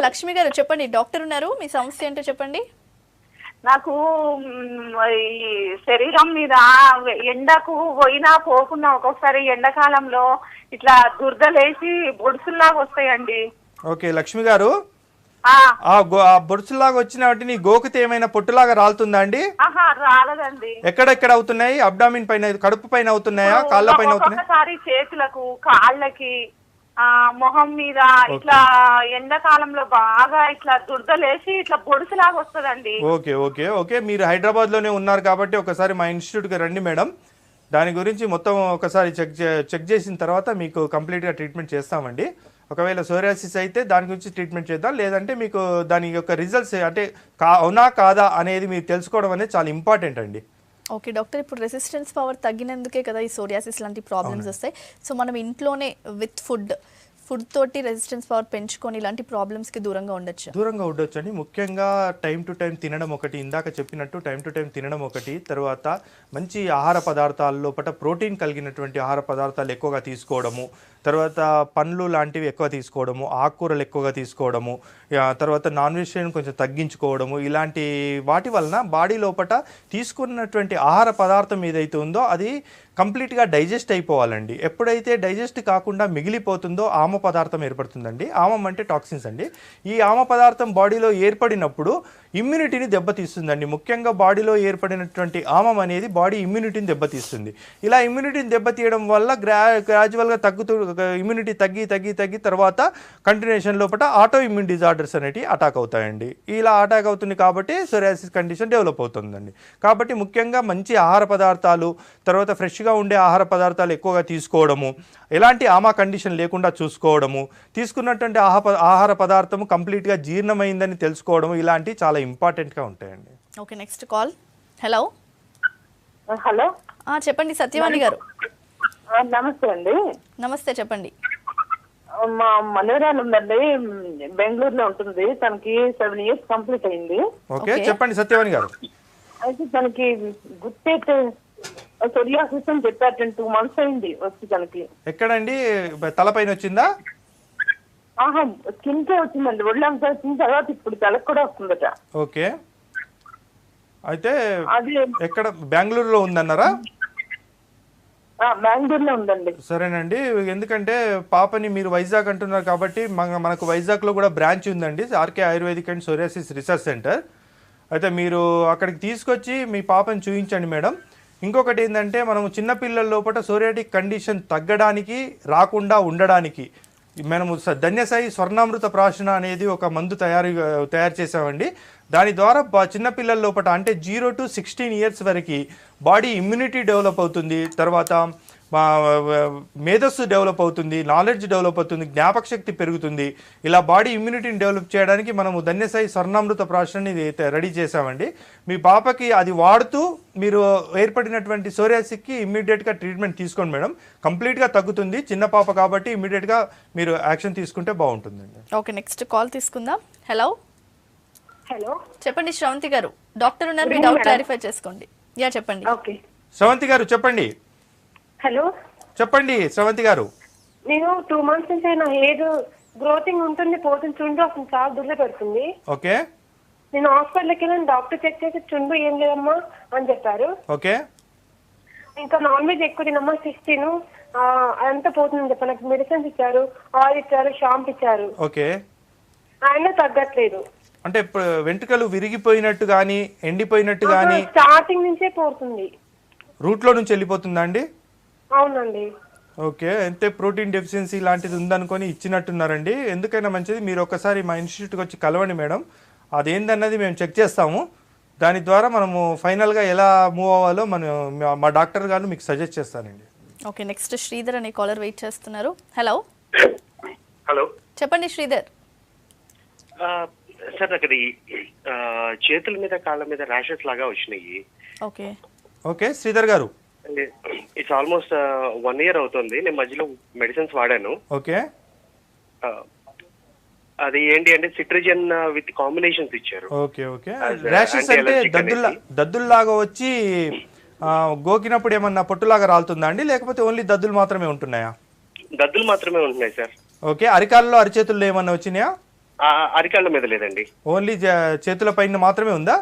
[SPEAKER 1] లక్ష్మి గారు చెప్పండి. డాక్టర్ ఉన్నారు, మీ సమస్య ఏంటో చెప్పండి.
[SPEAKER 9] నాకు ఈ శరీరం మీద ఎండకు పోయినా పోకున్నా ఒక్కొక్కసారి ఎండాకాలంలో ఇట్లా దురదలేసి బొడుసుల్లాగా వస్తాయండి.
[SPEAKER 2] ఓకే లక్ష్మి గారు, బొడుసులాగా వచ్చిన వాటిని గోకితే ఏమైనా పొట్టులాగా రాలుతుందా అండి?
[SPEAKER 9] రాలేదండి.
[SPEAKER 2] ఎక్కడెక్కడ అవుతున్నాయి? అబ్డామిన్ పైన, కడుపు పైన అవుతున్నాయా, కాళ్ళ పైన అవుతున్నాయా?
[SPEAKER 9] ఒక్కొక్కసారి చేతులకు, కాళ్ళకి, మొహం మీద ఇట్లా ఎండాకాలంలో బాగా ఇట్లా దురదలేసి ఇట్లా బొడుసులాగా వస్తుందండి.
[SPEAKER 2] ఓకే ఓకే ఓకే మీరు హైదరాబాద్ లోనే ఉన్నారు కాబట్టి ఒకసారి మా ఇన్స్టిట్యూట్కి రండి మేడం. దాని గురించి మొత్తం ఒకసారి చెక్ చేసిన తర్వాత మీకు కంప్లీట్గా ట్రీట్మెంట్ చేస్తామండి. ఒకవేళ సోరియాసిస్ అయితే దాని గురించి ట్రీట్మెంట్ చేద్దాం, లేదంటే మీకు దాని యొక్క రిజల్ట్స్ అంటే అవునా కాదా అనేది మీరు తెలుసుకోవడం అనేది చాలా ఇంపార్టెంట్ అండి.
[SPEAKER 1] ఓకే డాక్టర్, ఇప్పుడు రెసిస్టెన్స్ పవర్ తగ్గినందుకే కదా ఈ సోరియాసిస్ లాంటి ప్రాబ్లమ్స్ వస్తాయి. సో మనం ఇంట్లోనే విత్ ఫుడ్ తోటి రెసిస్టెన్స్ పవర్ పెంచుకొని ఇలాంటి ప్రాబ్లమ్స్కి దూరంగా ఉండొచ్చు
[SPEAKER 2] అండి. ముఖ్యంగా టైం టు టైం తినడం ఒకటి, ఇందాక చెప్పినట్టు టైం టు టైం తినడం ఒకటి, తర్వాత మంచి ఆహార పదార్థాల లోపల ప్రోటీన్ కలిగినటువంటి ఆహార పదార్థాలు ఎక్కువగా తీసుకోవడము, తర్వాత పండ్లు లాంటివి ఎక్కువ తీసుకోవడము, ఆకుకూరలు ఎక్కువగా తీసుకోవడము, తర్వాత నాన్ వెజిటేరియన్ కొంచెం తగ్గించుకోవడము, ఇలాంటి వాటి వలన బాడీ లోపల తీసుకున్నటువంటి ఆహార పదార్థం ఏదైతే ఉందో అది కంప్లీట్గా డైజెస్ట్ అయిపోవాలండి. ఎప్పుడైతే డైజెస్ట్ కాకుండా మిగిలిపోతుందో ఆమ పదార్థం ఏర్పడుతుందండి. ఆమం అంటే టాక్సిన్స్ అండి. ఈ ఆమ పదార్థం బాడీలో ఏర్పడినప్పుడు ఇమ్యూనిటీని దెబ్బతీస్తుందండి. ముఖ్యంగా బాడీలో ఏర్పడినటువంటి ఆమం అనేది బాడీ ఇమ్యూనిటీని దెబ్బతీస్తుంది. ఇలా ఇమ్యూనిటీని దెబ్బతీయడం వల్ల గ్రాడ్యువల్గా ఇమ్యూనిటీ తగ్గి తర్వాత కంటిన్యూషన్ లోపల ఆటో ఇమ్యూన్ డిజార్డర్స్ అనేవి అటాక్ అవుతాయండి. ఇలా అటాక్ అవుతుంది కాబట్టి సోరియాసిస్ కండిషన్ డెవలప్ అవుతుందండి. కాబట్టి ముఖ్యంగా మంచి ఆహార పదార్థాలు, తర్వాత ఫ్రెష్గా ఉండే ఆహార పదార్థాలు ఎక్కువగా తీసుకోవడము, ఎలాంటి ఆమా కండిషన్ లేకుండా చూసుకోవడము, తీసుకున్నటువంటి ఆహార పదార్థము కంప్లీట్గా జీర్ణమైందని తెలుసుకోవడము, ఇలాంటివి చాలా ఇంపార్టెంట్గా ఉంటాయండి.
[SPEAKER 1] Okay, next call. Hello
[SPEAKER 4] hello,
[SPEAKER 1] చెప్పండి సత్యవాణి గారు.
[SPEAKER 4] నమస్తే అండి.
[SPEAKER 1] నమస్తే, చెప్పండి.
[SPEAKER 4] మా మనవరాలు ఉందండి, బెంగళూరులో ఉంటుంది. తనకి 7 years కంప్లీట్ అయింది.
[SPEAKER 2] ఓకే, చెప్పండి సత్యవాణి గారు.
[SPEAKER 4] అయితే తనకి గుట్టేట్ సోరియాసిస్ అని చెప్పారు. 2 months అయింది వచ్చి తనకి.
[SPEAKER 2] ఎక్కడండి? తలపైన వచ్చిందా?
[SPEAKER 4] స్కిన్ కే వచ్చిందండి. ఒళ్ళంతా వచ్చిన తర్వాత ఇప్పుడు తలకు కూడా వస్తుందట.
[SPEAKER 2] ఓకే, అయితే ఎక్కడ? బెంగళూరులో ఉందన్నారా?
[SPEAKER 4] బెంగళూరులో ఉందండి.
[SPEAKER 2] సరేనండి, ఎందుకంటే పాపని మీరు వైజాగ్ అంటున్నారు కాబట్టి మనకు వైజాగ్లో కూడా బ్రాంచ్ ఉందండి, RK ayurvedic and psoriasis research centre. అయితే మీరు అక్కడికి తీసుకొచ్చి మీ పాపని చూపించండి మేడం. ఇంకొకటి ఏంటంటే మనము చిన్నపిల్లల లోపల సోరియాటిక్ కండిషన్ తగ్గడానికి, రాకుండా ఉండడానికి మనము ధన్యసాయి స్వర్ణామృత ప్రాశన అనేది ఒక మందు తయారు చేసామండి. దాని ద్వారా చిన్నపిల్లల లోపల అంటే 0 to 16 years వరకు బాడీ ఇమ్యూనిటీ డెవలప్ అవుతుంది, తర్వాత మేధస్సు డెవలప్ అవుతుంది, నాలెడ్జ్ డెవలప్ అవుతుంది, జ్ఞాపక శక్తి పెరుగుతుంది. ఇలా బాడీ ఇమ్యూనిటీని డెవలప్ చేయడానికి మనము ధన్యసాయి స్వర్ణామృత ప్రాషన్ని రెడీ చేసామండి. మీ పాపకి అది వాడుతూ మీరు ఏర్పడినటువంటి సోరియాసిస్కి ఇమ్మీడియట్గా ట్రీట్మెంట్ తీసుకోండి మేడం, కంప్లీట్గా తగ్గుతుంది. చిన్న పాప కాబట్టి ఇమ్మీడియట్గా మీరు యాక్షన్ తీసుకుంటే బాగుంటుందండి.
[SPEAKER 1] ఓకే, నెక్స్ట్ కాల్ తీసుకుందాం. హలో
[SPEAKER 10] హలో,
[SPEAKER 1] చెప్పండి శ్రవంతి గారు, డాక్టర్ ఉన్నారు, మీ డౌట్ క్లారిఫై చేసుకోండి. యా చెప్పండి.
[SPEAKER 10] ఓకే
[SPEAKER 2] శ్రవంతి గారు చెప్పండి.
[SPEAKER 10] హలో
[SPEAKER 2] చెప్పండి శ్రవంతి గారు.
[SPEAKER 10] నేను 2 months నుంచి నా హెయిర్ గ్రోతింగ్ ఉంటుంది, పోతుంది, చుండ్రు అసలు చాలా దుర్ల పెడుతుంది.
[SPEAKER 2] ఓకే,
[SPEAKER 10] నేను హాస్పిటల్కి వెళ్ళి డాక్టర్ చెక్ చేసి చుండ్రు ఏం లేదమ్మా అని చెప్పారు.
[SPEAKER 2] ఓకే,
[SPEAKER 10] ఇంకా నాన్ వెజ్ ఎక్కువ తినమ్మా, 16 అదంతా పోతుందని చెప్పారు. నాకు మెడిసిన్స్ ఇచ్చారు, ఆయిల్ ఇచ్చారు, షాంపూ ఇచ్చారు.
[SPEAKER 2] ఓకే,
[SPEAKER 10] ఆయన తగ్గట్లేదు.
[SPEAKER 2] అంటే వెంట్రుకలు విరిగిపోయినట్టు కానీ ఎండిపోయినట్టు కానీ
[SPEAKER 10] స్టార్టింగ్ నుంచే పోతుంది.
[SPEAKER 2] రూట్లో నుంచి వెళ్ళిపోతుందా అండి?
[SPEAKER 10] అవునండి.
[SPEAKER 2] ఓకే, అంటే ప్రోటీన్ డెఫిషియన్సీ లాంటిది ఉందనుకొని ఇచ్చినట్టున్నారండి. ఎందుకైనా మంచిది మీరు ఒకసారి మా ఇన్స్టిట్యూట్కి వచ్చి కలవండి మేడం, అదేందన్నది మేము చెక్ చేస్తాము. దాని ద్వారా మనము ఫైనల్గా ఎలా మూవ్ అవ్వాలో మా డాక్టర్ గారు మీకు సజెస్ట్ చేస్తానండి.
[SPEAKER 1] ఓకే, నెక్స్ట్ శ్రీధర్ అనే కాలర్ వెయిట్ చేస్తున్నారు. హలో
[SPEAKER 11] హలో,
[SPEAKER 1] చెప్పండి శ్రీధర్.
[SPEAKER 11] సార్ నాకు అది చేతుల మీద కాళ్ళ మీద ర్యాషెస్ లాగా వచ్చినాయి.
[SPEAKER 1] ఓకే
[SPEAKER 2] ఓకే శ్రీధర్ గారు,
[SPEAKER 11] ఇట్స్ ఆల్మోస్ట్ 1 year అవుతుంది. నేను మధ్యలో మెడిసిన్స్ వాడాను.
[SPEAKER 2] ఓకే,
[SPEAKER 11] అది ఏంటి అంటే సిట్రిజన్ విత్ కాంబినేషన్స్ ఇచ్చారు.
[SPEAKER 2] Okay okay. ర్యాషెస్ అంటే దద్దుల్లాగా వచ్చి గోకినప్పుడు ఏమన్నా పొట్టులాగా రాలుతుందా అండి, లేకపోతే ఓన్లీ దద్దులు మాత్రమే ఉంటున్నాయా?
[SPEAKER 11] దద్దులు మాత్రమే ఉంటున్నాయి సార్.
[SPEAKER 2] ఓకే, అరికాల్లో అరిచేతుల్లో ఏమన్నా వచ్చినాయా?
[SPEAKER 11] అరికాళ్ళ మీద లేదండి,
[SPEAKER 2] ఓన్లీ చేతుల పైన మాత్రమే ఉందా?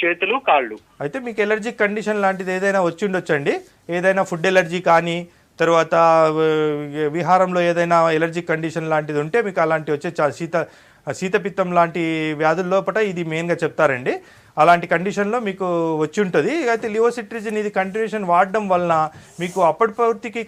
[SPEAKER 11] చేతులు కాళ్ళు.
[SPEAKER 2] అయితే మీకు ఎలర్జిక్ కండిషన్ లాంటిది ఏదైనా వచ్చి ఉండొచ్చండి, ఏదైనా ఫుడ్ ఎలర్జీ కానీ తర్వాత విహారంలో ఏదైనా ఎలర్జిక్ కండిషన్ లాంటిది ఉంటే మీకు అలాంటి వచ్చే శీతపిత్తం లాంటి వ్యాధుల లోపల ఇది మెయిన్గా చెప్తారండి. అలాంటి కండిషన్లో మీకు వచ్చి ఉంటుంది. అయితే లివోసిట్రిజిన్ ఇది కంటిన్యూషన్ వాడడం వలన మీకు అప్పటి పూర్తికి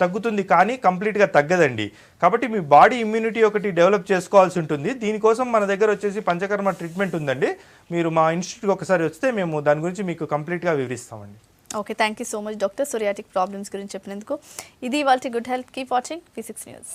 [SPEAKER 2] తగ్గుతుంది కానీ కంప్లీట్గా తగ్గదండి. కాబట్టి మీ బాడీ ఇమ్యూనిటీ ఒకటి డెవలప్ చేసుకోవాల్సి ఉంటుంది. దీనికోసం మన దగ్గర వచ్చేసి పంచకర్మ ట్రీట్మెంట్ ఉందండి. మీరు మా ఇన్స్టిట్యూట్కి ఒకసారి వస్తే మేము దాని గురించి మీకు కంప్లీట్గా వివరిస్తామండి.
[SPEAKER 1] Okay, thank you so much doctor, psoriatic problems గురించి చెప్పినందుకు. ఇది ఇవాల్టి good health. Keep watching V6 News.